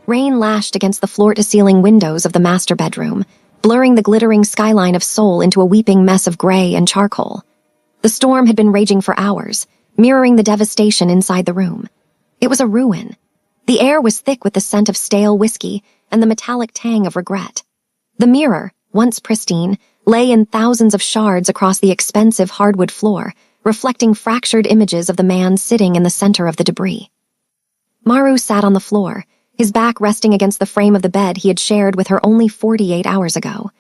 Rain lashed against the floor-to-ceiling windows of the master bedroom, blurring the glittering skyline of Seoul into a weeping mess of gray and charcoal. The storm had been raging for hours, mirroring the devastation inside the room. It was a ruin. The air was thick with the scent of stale whiskey and the metallic tang of regret. The mirror, once pristine, lay in thousands of shards across the expensive hardwood floor, reflecting fractured images of the man sitting in the center of the debris. Maru sat on the floor, his back resting against the frame of the bed he had shared with her only 48 hours ago.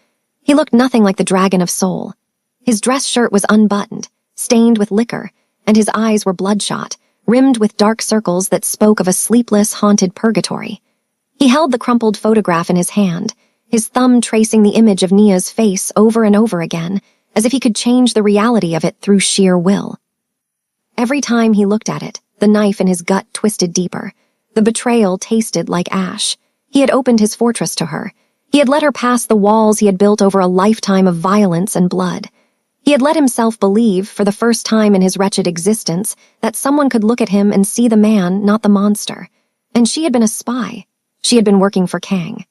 He looked nothing like the dragon of Seoul. His dress shirt was unbuttoned, stained with liquor, and his eyes were bloodshot, rimmed with dark circles that spoke of a sleepless, haunted purgatory. He held the crumpled photograph in his hand, his thumb tracing the image of Nia's face over and over again, as if he could change the reality of it through sheer will. Every time he looked at it, the knife in his gut twisted deeper. The betrayal tasted like ash. He had opened his fortress to her. He had let her pass the walls he had built over a lifetime of violence and blood. He had let himself believe, for the first time in his wretched existence, that someone could look at him and see the man, not the monster. And she had been a spy. She had been working for Kang.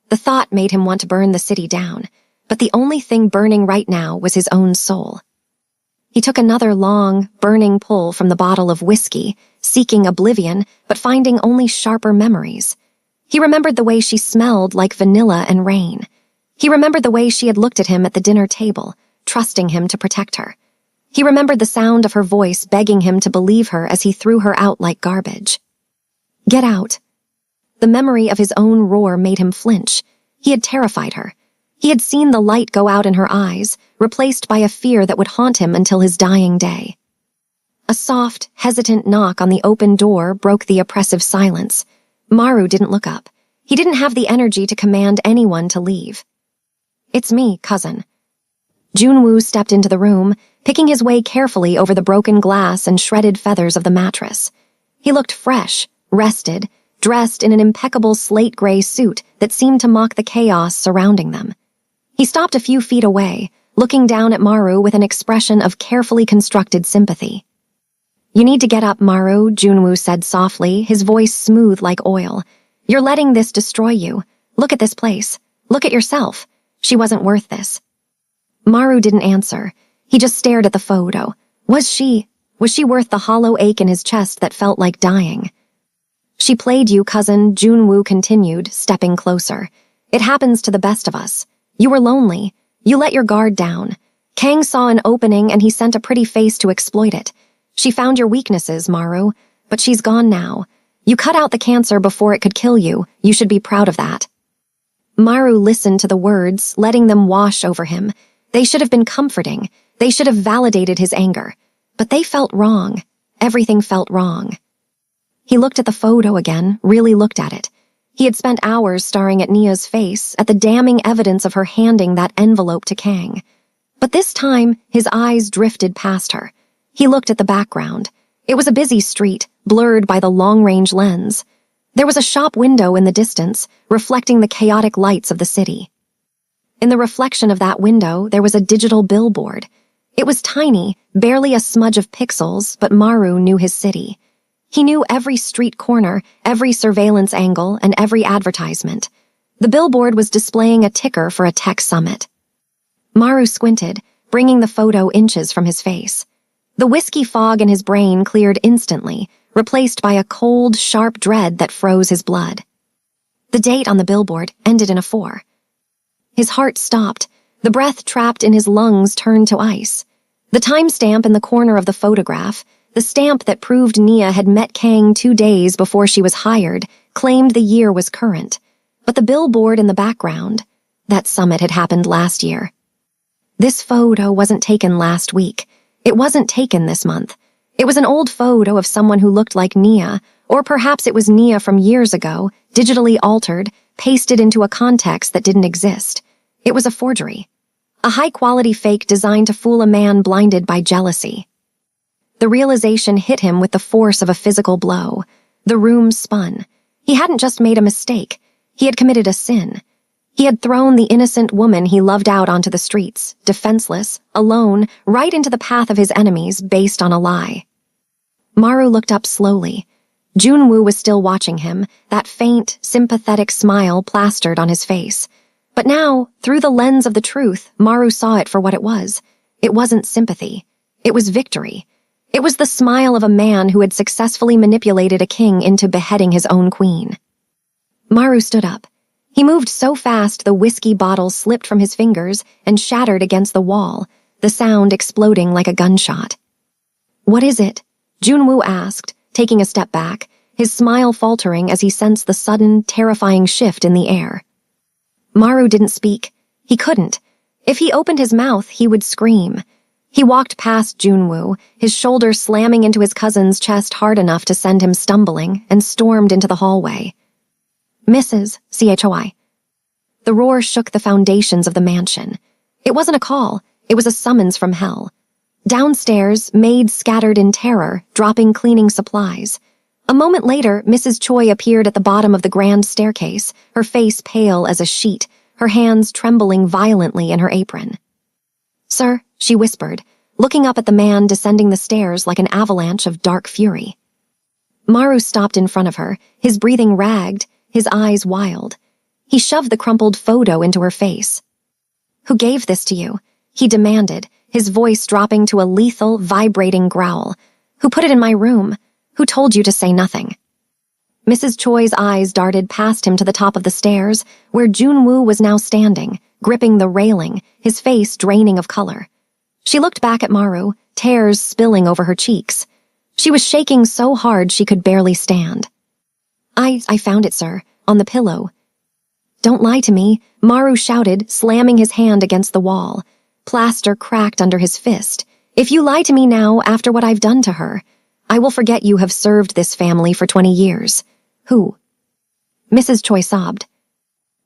The thought made him want to burn the city down, but the only thing burning right now was his own soul. He took another long, burning pull from the bottle of whiskey, seeking oblivion, but finding only sharper memories. He remembered the way she smelled like vanilla and rain. He remembered the way she had looked at him at the dinner table, trusting him to protect her. He remembered the sound of her voice begging him to believe her as he threw her out like garbage. Get out. The memory of his own roar made him flinch. He had terrified her. He had seen the light go out in her eyes, replaced by a fear that would haunt him until his dying day. A soft, hesitant knock on the open door broke the oppressive silence. Maru didn't look up. He didn't have the energy to command anyone to leave. It's me, cousin. Junwoo stepped into the room, picking his way carefully over the broken glass and shredded feathers of the mattress. He looked fresh, rested, dressed in an impeccable slate-gray suit that seemed to mock the chaos surrounding them. He stopped a few feet away, looking down at Maru with an expression of carefully constructed sympathy. You need to get up, Maru, Junwoo said softly, his voice smooth like oil. You're letting this destroy you. Look at this place. Look at yourself. She wasn't worth this. Maru didn't answer. He just stared at the photo. Was she worth the hollow ache in his chest that felt like dying? She played you, cousin, Junwoo continued, stepping closer. It happens to the best of us. You were lonely. You let your guard down. Kang saw an opening and he sent a pretty face to exploit it. She found your weaknesses, Maru, but she's gone now. You cut out the cancer before it could kill you. You should be proud of that. Maru listened to the words, letting them wash over him. They should have been comforting. They should have validated his anger. But they felt wrong. Everything felt wrong. He looked at the photo again, really looked at it. He had spent hours staring at Nia's face, at the damning evidence of her handing that envelope to Kang. But this time, his eyes drifted past her. He looked at the background. It was a busy street, blurred by the long-range lens. There was a shop window in the distance, reflecting the chaotic lights of the city. In the reflection of that window, there was a digital billboard. It was tiny, barely a smudge of pixels, but Maru knew his city. He knew every street corner, every surveillance angle, and every advertisement. The billboard was displaying a ticker for a tech summit. Maru squinted, bringing the photo inches from his face. The whiskey fog in his brain cleared instantly, replaced by a cold, sharp dread that froze his blood. The date on the billboard ended in a 4. His heart stopped. The breath trapped in his lungs turned to ice. The timestamp in the corner of the photograph, the stamp that proved Nia had met Kang 2 days before she was hired, claimed the year was current. But the billboard in the background, that summit had happened last year. This photo wasn't taken last week. It wasn't taken this month. It was an old photo of someone who looked like Nia, or perhaps it was Nia from years ago, digitally altered, pasted into a context that didn't exist. It was a forgery. A high-quality fake designed to fool a man blinded by jealousy. The realization hit him with the force of a physical blow. The room spun. He hadn't just made a mistake. He had committed a sin. He had thrown the innocent woman he loved out onto the streets, defenseless, alone, right into the path of his enemies based on a lie. Maru looked up slowly. Junwoo was still watching him, that faint, sympathetic smile plastered on his face. But now, through the lens of the truth, Maru saw it for what it was. It wasn't sympathy. It was victory. It was the smile of a man who had successfully manipulated a king into beheading his own queen. Maru stood up. He moved so fast the whiskey bottle slipped from his fingers and shattered against the wall, the sound exploding like a gunshot. "What is it?" Junwoo asked, taking a step back, his smile faltering as he sensed the sudden, terrifying shift in the air. Maru didn't speak. He couldn't. If he opened his mouth, he would scream. He walked past Junwoo, his shoulder slamming into his cousin's chest hard enough to send him stumbling, and stormed into the hallway. "Mrs. CHOI." The roar shook the foundations of the mansion. It wasn't a call. It was a summons from hell. Downstairs, Maid scattered in terror, dropping cleaning supplies. A moment later, Mrs. Choi appeared at the bottom of the grand staircase, her face pale as a sheet, her hands trembling violently in her apron. "Sir," she whispered, looking up at the man descending the stairs like an avalanche of dark fury. Maru stopped in front of her, his breathing ragged, his eyes wild. He shoved the crumpled photo into her face. "Who gave this to you?" he demanded, his voice dropping to a lethal, vibrating growl. "Who put it in my room? Who told you to say nothing?" Mrs. Choi's eyes darted past him to the top of the stairs, where Junwoo was now standing, gripping the railing, his face draining of color. She looked back at Maru, tears spilling over her cheeks. She was shaking so hard she could barely stand. I found it, sir, on the pillow." "Don't lie to me," Maru shouted, slamming his hand against the wall. Plaster cracked under his fist. "If you lie to me now after what I've done to her, I will forget you have served this family for 20 years. Who?" Mrs. Choi sobbed,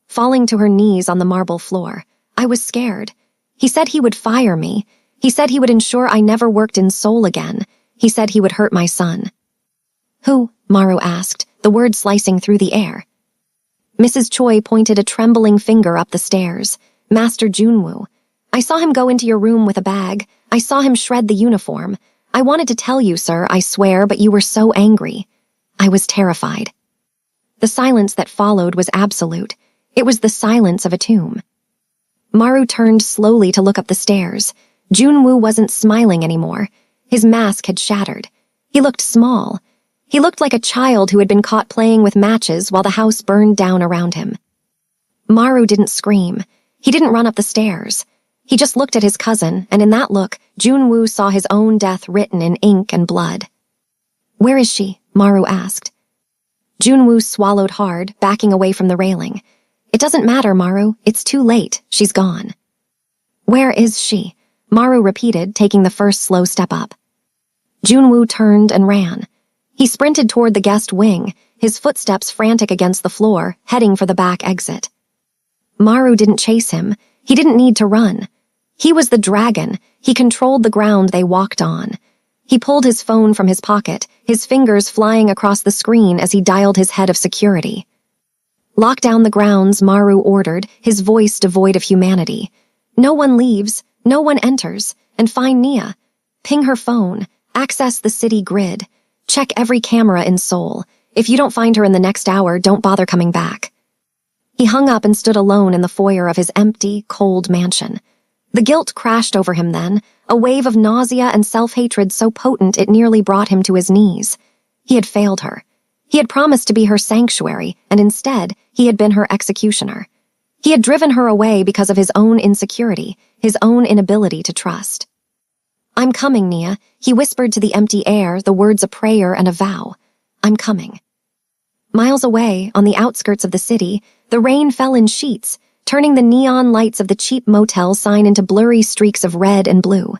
falling to her knees on the marble floor. "I was scared. He said he would fire me. He said he would ensure I never worked in Seoul again. He said he would hurt my son." "Who?" Maru asked, the words slicing through the air. Mrs. Choi pointed a trembling finger up the stairs. "Master Junwoo. I saw him go into your room with a bag. I saw him shred the uniform. I wanted to tell you, sir, I swear, but you were so angry. I was terrified." The silence that followed was absolute. It was the silence of a tomb. Maru turned slowly to look up the stairs. Junwoo wasn't smiling anymore. His mask had shattered. He looked small. He looked like a child who had been caught playing with matches while the house burned down around him. Maru didn't scream. He didn't run up the stairs. He just looked at his cousin, and in that look, Junwoo saw his own death written in ink and blood. "Where is she?" Maru asked. Junwoo swallowed hard, backing away from the railing. "It doesn't matter, Maru. It's too late. She's gone." "Where is she?" Maru repeated, taking the first slow step up. Junwoo turned and ran. He sprinted toward the guest wing, his footsteps frantic against the floor, heading for the back exit. Maru didn't chase him. He didn't need to run. He was the dragon. He controlled the ground they walked on. He pulled his phone from his pocket, his fingers flying across the screen as he dialed his head of security. "Lock down the grounds," Maru ordered, his voice devoid of humanity. "No one leaves, no one enters, and find Nia. Ping her phone, access the city grid, check every camera in Seoul. If you don't find her in the next hour, don't bother coming back." He hung up and stood alone in the foyer of his empty, cold mansion. The guilt crashed over him then, a wave of nausea and self-hatred so potent it nearly brought him to his knees. He had failed her. He had promised to be her sanctuary, and instead, he had been her executioner. He had driven her away because of his own insecurity, his own inability to trust. "I'm coming, Nia," he whispered to the empty air, the words a prayer and a vow. "I'm coming." Miles away, on the outskirts of the city, the rain fell in sheets, turning the neon lights of the cheap motel sign into blurry streaks of red and blue.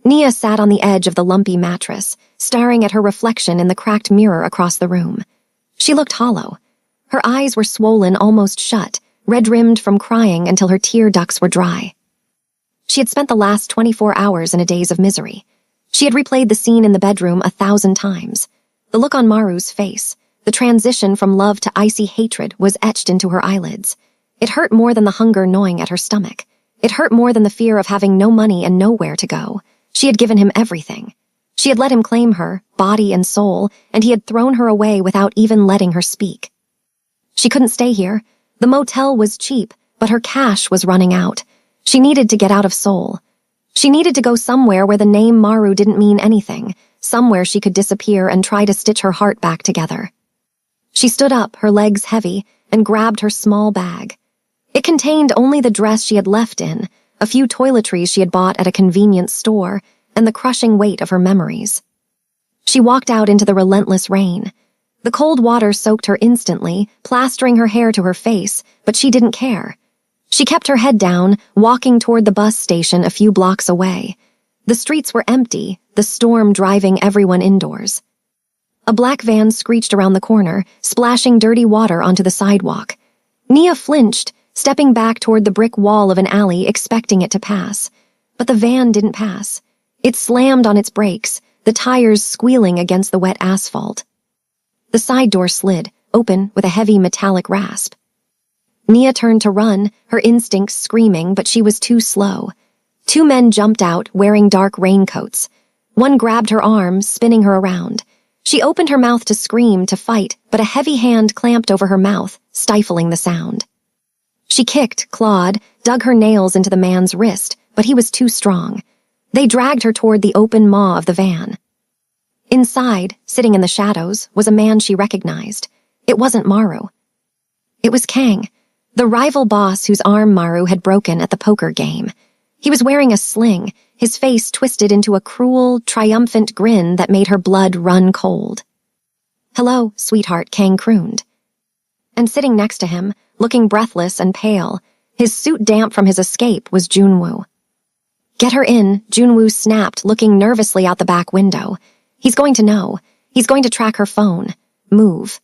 Nia sat on the edge of the lumpy mattress, staring at her reflection in the cracked mirror across the room. She looked hollow. Her eyes were swollen almost shut, red-rimmed from crying until her tear ducts were dry. She had spent the last 24 hours in a daze of misery. She had replayed the scene in the bedroom 1,000 times. The look on Maru's face, the transition from love to icy hatred, was etched into her eyelids. It hurt more than the hunger gnawing at her stomach. It hurt more than the fear of having no money and nowhere to go. She had given him everything. She had let him claim her, bought body and soul, and he had thrown her away without even letting her speak. She couldn't stay here. The motel was cheap, but her cash was running out. She needed to get out of Seoul. She needed to go somewhere where the name Maru didn't mean anything, somewhere she could disappear and try to stitch her heart back together. She stood up, her legs heavy, and grabbed her small bag. It contained only the dress she had left in, a few toiletries she had bought at a convenience store, and the crushing weight of her memories. She walked out into the relentless rain. The cold water soaked her instantly, plastering her hair to her face, but she didn't care. She kept her head down, walking toward the bus station a few blocks away. The streets were empty, the storm driving everyone indoors. A black van screeched around the corner, splashing dirty water onto the sidewalk. Nia flinched, stepping back toward the brick wall of an alley, expecting it to pass. But the van didn't pass. It slammed on its brakes, the tires squealing against the wet asphalt. The side door slid, open with a heavy metallic rasp. Nia turned to run, her instincts screaming, but she was too slow. Two men jumped out, wearing dark raincoats. One grabbed her arm, spinning her around. She opened her mouth to scream, to fight, but a heavy hand clamped over her mouth, stifling the sound. She kicked, clawed, dug her nails into the man's wrist, but he was too strong. They dragged her toward the open maw of the van. Inside, sitting in the shadows, was a man she recognized. It wasn't Maru. It was Kang, the rival boss whose arm Maru had broken at the poker game. He was wearing a sling, his face twisted into a cruel, triumphant grin that made her blood run cold. "Hello, sweetheart," Kang crooned. And sitting next to him, looking breathless and pale, his suit damp from his escape, was Junwoo. "Get her in," Junwoo snapped, looking nervously out the back window. "He's going to know. He's going to track her phone. Move."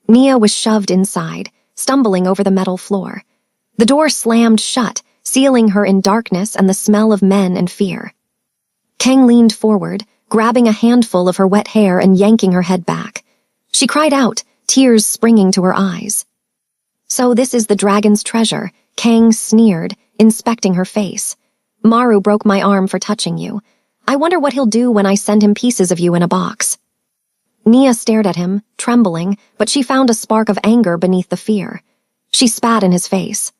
Nia was shoved inside, stumbling over the metal floor. The door slammed shut, sealing her in darkness and the smell of men and fear. Kang leaned forward, grabbing a handful of her wet hair and yanking her head back. She cried out, tears springing to her eyes. "So this is the dragon's treasure," Kang sneered, inspecting her face. "Maru broke my arm for touching you. I wonder what he'll do when I send him pieces of you in a box." Nia stared at him, trembling, but she found a spark of anger beneath the fear. She spat in his face.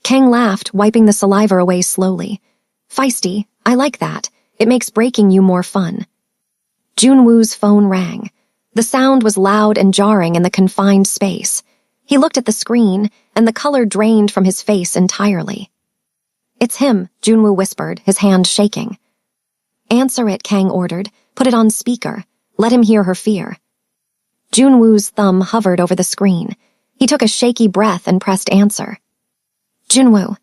Kang laughed, wiping the saliva away slowly. "Feisty, I like that. It makes breaking you more fun." Junwoo's phone rang. The sound was loud and jarring in the confined space. He looked at the screen, and the color drained from his face entirely. "It's him," Junwoo whispered, his hand shaking. "Answer it," Kang ordered. "Put it on speaker. Let him hear her fear." Junwoo's thumb hovered over the screen. He took a shaky breath and pressed answer. "Junwoo."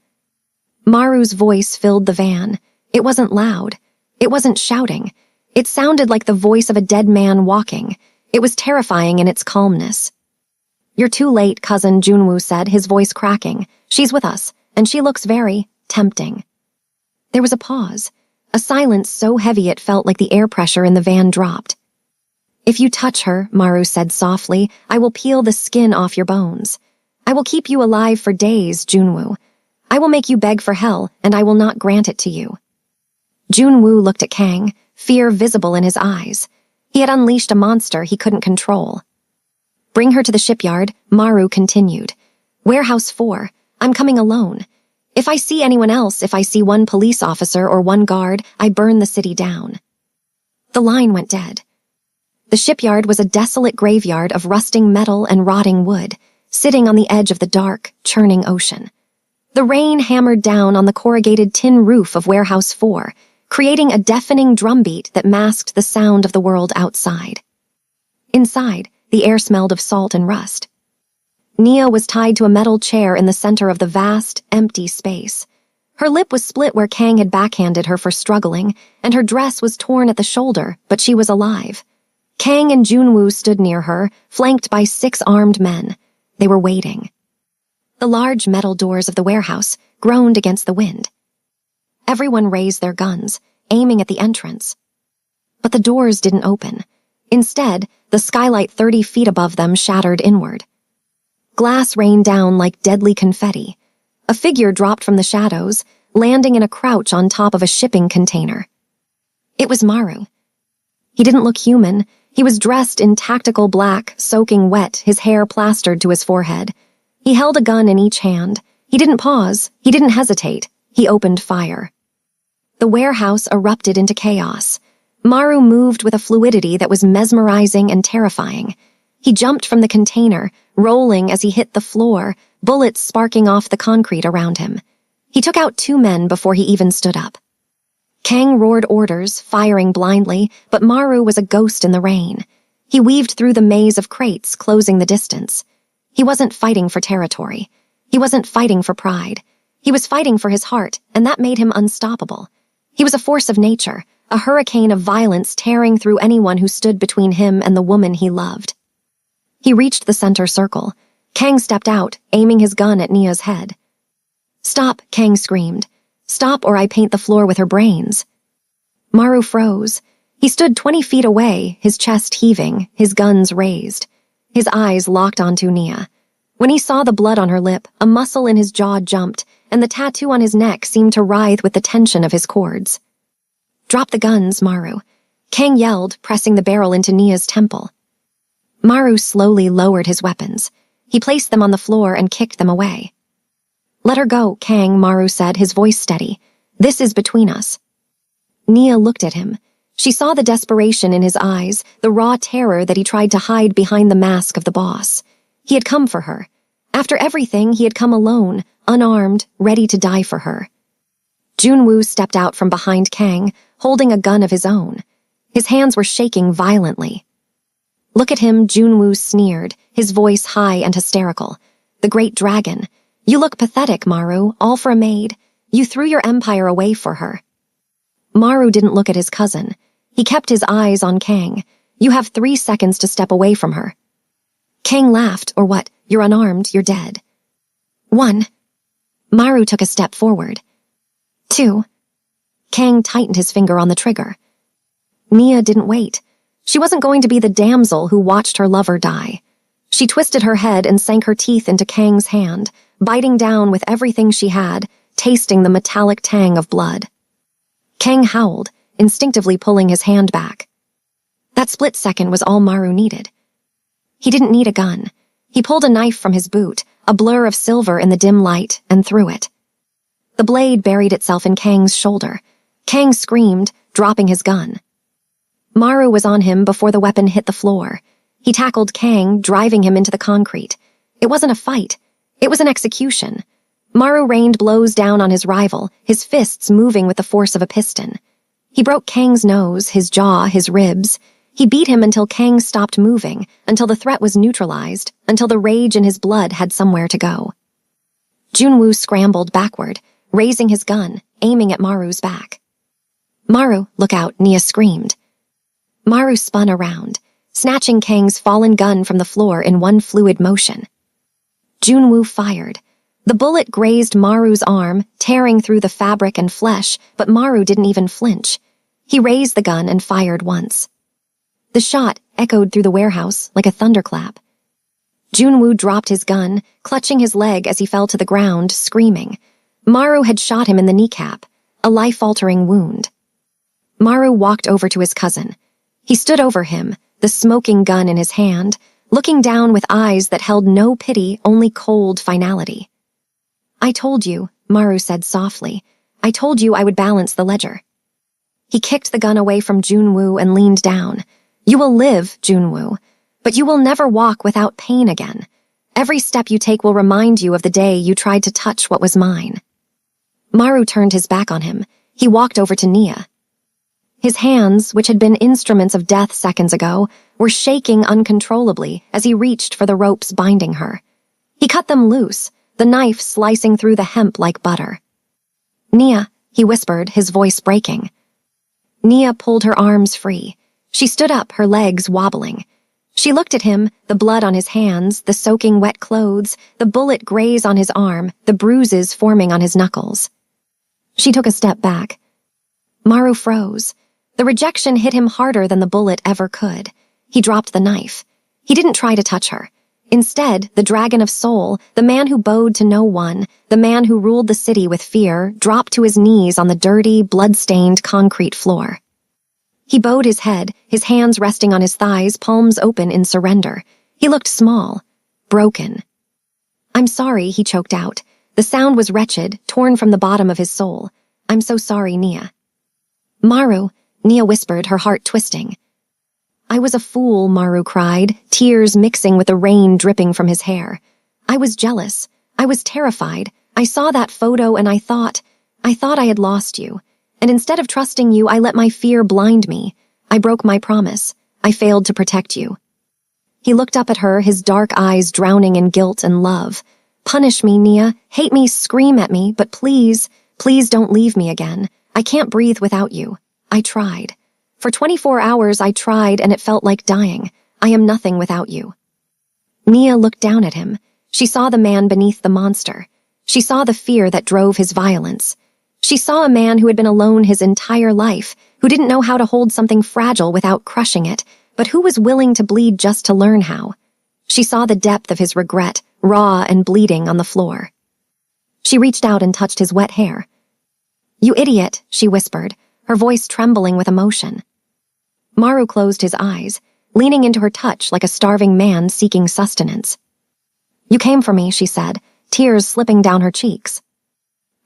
Maru's voice filled the van. It wasn't loud. It wasn't shouting. It sounded like the voice of a dead man walking. It was terrifying in its calmness. "You're too late, cousin," Junwoo said, his voice cracking. "She's with us, and she looks very tempting." There was a pause, a silence so heavy it felt like the air pressure in the van dropped. "If you touch her," Maru said softly, "I will peel the skin off your bones. I will keep you alive for days, Junwoo. I will make you beg for hell, and I will not grant it to you." Junwoo looked at Kang, fear visible in his eyes. He had unleashed a monster he couldn't control. "Bring her to the shipyard," Maru continued. "Warehouse 4. I'm coming alone. If I see anyone else, if I see one police officer or one guard, I burn the city down." The line went dead. The shipyard was a desolate graveyard of rusting metal and rotting wood, sitting on the edge of the dark, churning ocean. The rain hammered down on the corrugated tin roof of Warehouse 4, creating a deafening drumbeat that masked the sound of the world outside. Inside, the air smelled of salt and rust. Nia was tied to a metal chair in the center of the vast, empty space. Her lip was split where Kang had backhanded her for struggling, and her dress was torn at the shoulder, but she was alive. Kang and Junwoo stood near her, flanked by 6 armed men. They were waiting. The large metal doors of the warehouse groaned against the wind. Everyone raised their guns, aiming at the entrance. But the doors didn't open. Instead, the skylight 30 feet above them shattered inward. Glass rained down like deadly confetti. A figure dropped from the shadows, landing in a crouch on top of a shipping container. It was Maru. He didn't look human. He was dressed in tactical black, soaking wet, his hair plastered to his forehead. He held a gun in each hand. He didn't pause. He didn't hesitate. He opened fire. The warehouse erupted into chaos. Maru moved with a fluidity that was mesmerizing and terrifying. He jumped from the container, rolling as he hit the floor, bullets sparking off the concrete around him. He took out 2 men before he even stood up. Kang roared orders, firing blindly, but Maru was a ghost in the rain. He weaved through the maze of crates, closing the distance. He wasn't fighting for territory. He wasn't fighting for pride. He was fighting for his heart, and that made him unstoppable. He was a force of nature, a hurricane of violence tearing through anyone who stood between him and the woman he loved. He reached the center circle. Kang stepped out, aiming his gun at Nia's head. "Stop," Kang screamed. "Stop or I paint the floor with her brains." Maru froze. He stood 20 feet away, his chest heaving, his guns raised. His eyes locked onto Nia. When he saw the blood on her lip, a muscle in his jaw jumped, and the tattoo on his neck seemed to writhe with the tension of his cords. "Drop the guns, Maru." Kang yelled, pressing the barrel into Nia's temple. Maru slowly lowered his weapons. He placed them on the floor and kicked them away. "Let her go, Kang," Maru said, his voice steady. "This is between us." Nia looked at him. She saw the desperation in his eyes, the raw terror that he tried to hide behind the mask of the boss. He had come for her. After everything, he had come alone, unarmed, ready to die for her. Junwoo stepped out from behind Kang, holding a gun of his own. His hands were shaking violently. "Look at him," Junwoo sneered, his voice high and hysterical. "The great dragon. You look pathetic, Maru, all for a maid. You threw your empire away for her." Maru didn't look at his cousin. He kept his eyes on Kang. "You have 3 seconds to step away from her." Kang laughed. "Or what? You're unarmed, you're dead." 1. Maru took a step forward. 2. Kang tightened his finger on the trigger. Nia didn't wait. She wasn't going to be the damsel who watched her lover die. She twisted her head and sank her teeth into Kang's hand, biting down with everything she had, tasting the metallic tang of blood. Kang howled, instinctively pulling his hand back. That split second was all Maru needed. He didn't need a gun. He pulled a knife from his boot, a blur of silver in the dim light, and threw it. The blade buried itself in Kang's shoulder. Kang screamed, dropping his gun. Maru was on him before the weapon hit the floor. He tackled Kang, driving him into the concrete. It wasn't a fight. It was an execution. Maru rained blows down on his rival, his fists moving with the force of a piston. He broke Kang's nose, his jaw, his ribs. He beat him until Kang stopped moving, until the threat was neutralized, until the rage in his blood had somewhere to go. Junwoo scrambled backward, raising his gun, aiming at Maru's back. "Maru, look out," Nia screamed. Maru spun around, snatching Kang's fallen gun from the floor in one fluid motion. Junwoo fired. The bullet grazed Maru's arm, tearing through the fabric and flesh, but Maru didn't even flinch. He raised the gun and fired once. The shot echoed through the warehouse like a thunderclap. Junwoo dropped his gun, clutching his leg as he fell to the ground, screaming. Maru had shot him in the kneecap, a life-altering wound. Maru walked over to his cousin. He stood over him, the smoking gun in his hand, looking down with eyes that held no pity, only cold finality. "I told you," Maru said softly. "I told you I would balance the ledger." He kicked the gun away from Junwoo and leaned down. "You will live, Junwoo, but you will never walk without pain again. Every step you take will remind you of the day you tried to touch what was mine." Maru turned his back on him. He walked over to Nia. His hands, which had been instruments of death seconds ago, were shaking uncontrollably as he reached for the ropes binding her. He cut them loose, the knife slicing through the hemp like butter. "Nia," he whispered, his voice breaking. Nia pulled her arms free. She stood up, her legs wobbling. She looked at him, the blood on his hands, the soaking wet clothes, the bullet graze on his arm, the bruises forming on his knuckles. She took a step back. Maru froze. The rejection hit him harder than the bullet ever could. He dropped the knife. He didn't try to touch her. Instead, the dragon of soul, the man who bowed to no one, the man who ruled the city with fear, dropped to his knees on the dirty, blood-stained concrete floor. He bowed his head, his hands resting on his thighs, palms open in surrender. He looked small, broken. "I'm sorry," he choked out. The sound was wretched, torn from the bottom of his soul. "I'm so sorry, Nia." "Maru," Nia whispered, her heart twisting. "I was a fool," Maru cried, tears mixing with the rain dripping from his hair. "I was jealous. I was terrified. I saw that photo and I thought I had lost you. And instead of trusting you, I let my fear blind me. I broke my promise. I failed to protect you." He looked up at her, his dark eyes drowning in guilt and love. "Punish me, Nia. Hate me, scream at me, but please, please don't leave me again. I can't breathe without you. I tried. For 24 hours I tried and it felt like dying. I am nothing without you." Nia looked down at him. She saw the man beneath the monster. She saw the fear that drove his violence. She saw a man who had been alone his entire life, who didn't know how to hold something fragile without crushing it, but who was willing to bleed just to learn how. She saw the depth of his regret, raw and bleeding on the floor. She reached out and touched his wet hair. "You idiot," she whispered, her voice trembling with emotion. Maru closed his eyes, leaning into her touch like a starving man seeking sustenance. "You came for me," she said, tears slipping down her cheeks.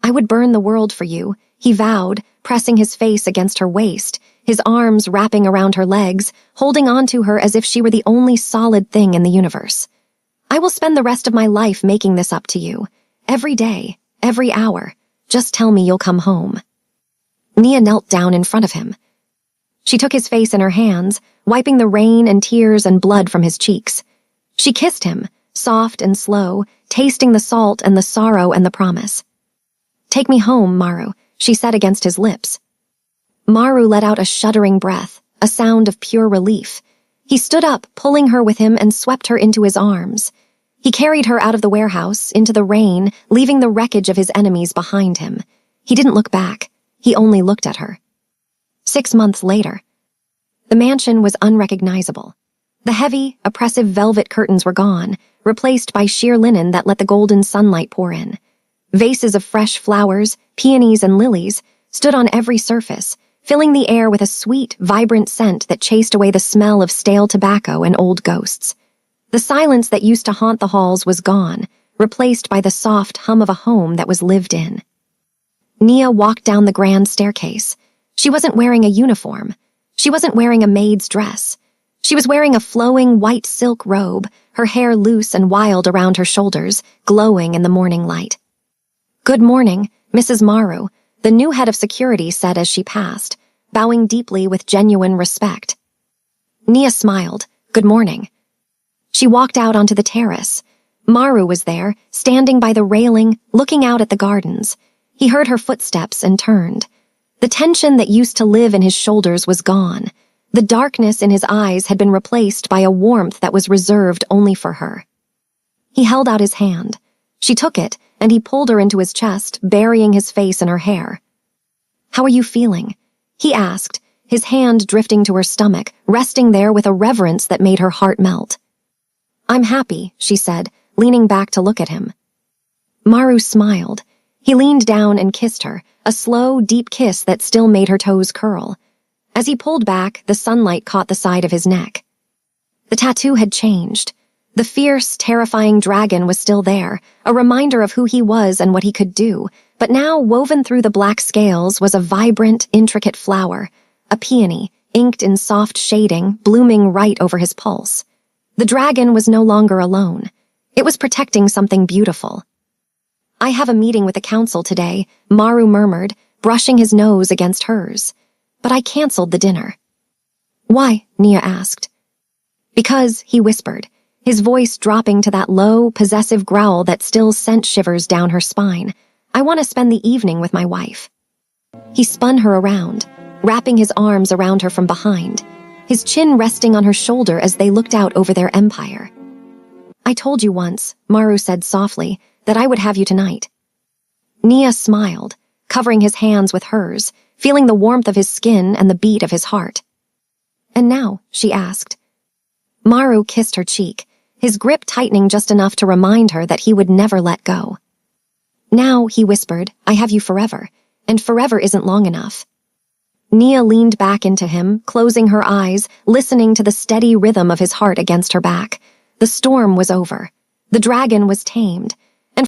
"I would burn the world for you," he vowed, pressing his face against her waist, his arms wrapping around her legs, holding on to her as if she were the only solid thing in the universe. "I will spend the rest of my life making this up to you. Every day, every hour. Just tell me you'll come home." Nia knelt down in front of him. She took his face in her hands, wiping the rain and tears and blood from his cheeks. She kissed him, soft and slow, tasting the salt and the sorrow and the promise. "Take me home, Maru," she said against his lips. Maru let out a shuddering breath, a sound of pure relief. He stood up, pulling her with him, and swept her into his arms. He carried her out of the warehouse, into the rain, leaving the wreckage of his enemies behind him. He didn't look back. He only looked at her. 6 months later. The mansion was unrecognizable. The heavy, oppressive velvet curtains were gone, replaced by sheer linen that let the golden sunlight pour in. Vases of fresh flowers, peonies and lilies, stood on every surface, filling the air with a sweet, vibrant scent that chased away the smell of stale tobacco and old ghosts. The silence that used to haunt the halls was gone, replaced by the soft hum of a home that was lived in. Nia walked down the grand staircase. She wasn't wearing a uniform. She wasn't wearing a maid's dress. She was wearing a flowing white silk robe, her hair loose and wild around her shoulders, glowing in the morning light. "Good morning, Mrs. Maru," the new head of security said as she passed, bowing deeply with genuine respect. Nia smiled. "Good morning." She walked out onto the terrace. Maru was there, standing by the railing, looking out at the gardens. He heard her footsteps and turned. The tension that used to live in his shoulders was gone. The darkness in his eyes had been replaced by a warmth that was reserved only for her. He held out his hand. She took it, and he pulled her into his chest, burying his face in her hair. "How are you feeling?" he asked, his hand drifting to her stomach, resting there with a reverence that made her heart melt. "I'm happy," she said, leaning back to look at him. Maru smiled. He leaned down and kissed her, a slow, deep kiss that still made her toes curl. As he pulled back, the sunlight caught the side of his neck. The tattoo had changed. The fierce, terrifying dragon was still there, a reminder of who he was and what he could do, but now woven through the black scales was a vibrant, intricate flower, a peony, inked in soft shading, blooming right over his pulse. The dragon was no longer alone. It was protecting something beautiful. "I have a meeting with the council today," Maru murmured, brushing his nose against hers. "But I canceled the dinner." "Why?" Nia asked. "Because," he whispered, his voice dropping to that low, possessive growl that still sent shivers down her spine. "I want to spend the evening with my wife." He spun her around, wrapping his arms around her from behind, his chin resting on her shoulder as they looked out over their empire. "I told you once," Maru said softly, "that I would have you tonight." Nia smiled, covering his hands with hers, feeling the warmth of his skin and the beat of his heart. "And now?" she asked. Maru kissed her cheek, his grip tightening just enough to remind her that he would never let go. "Now," he whispered, "I have you forever, and forever isn't long enough." Nia leaned back into him, closing her eyes, listening to the steady rhythm of his heart against her back. The storm was over. The dragon was tamed,